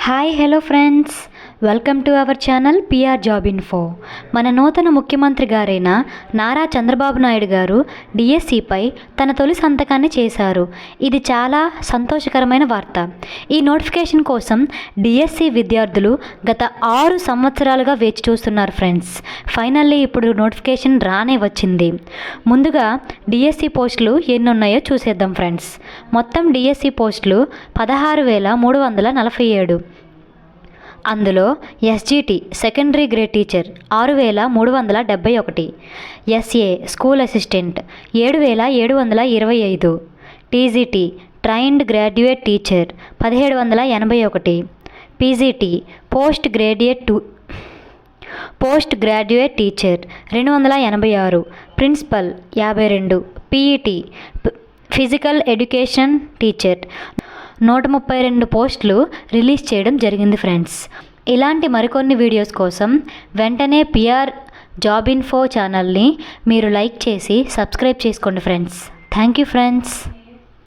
Hi hello friends, welcome to our channel PR job info. మన నూతన ముఖ్యమంత్రి గారైన నారా చంద్రబాబు నాయుడు గారు డిఎస్సిపై తన తొలి సంతకాన్ని చేశారు. ఇది చాలా సంతోషకరమైన వార్త. ఈ నోటిఫికేషన్ కోసం డిఎస్సి విద్యార్థులు గత 6 సంవత్సరాలుగా వేచి చూస్తున్నారు ఫ్రెండ్స్. ఫైనల్లీ ఇప్పుడు నోటిఫికేషన్ రానే వచ్చింది. ముందుగా డిఎస్సి పోస్టులు ఎన్ని ఉన్నాయో చూసేద్దాం ఫ్రెండ్స్. మొత్తం డిఎస్సి పోస్టులు 16,347. అందులో SGT secondary grade teacher 6,371, SA school assistant 7,725, TGT trained graduate teacher 1,781, PGT post graduate teacher 286, principal 52, PET physical education teacher 132 పోస్టులు రిలీజ్ చేయడం జరిగింది ఫ్రెండ్స్. ఇలాంటి మరికొన్ని వీడియోస్ కోసం వెంటనే పిఆర్ జాబ్ ఇన్ఫో ఛానల్ని మీరు లైక్ చేసి సబ్స్క్రైబ్ చేసుకోండి ఫ్రెండ్స్. Thank you friends.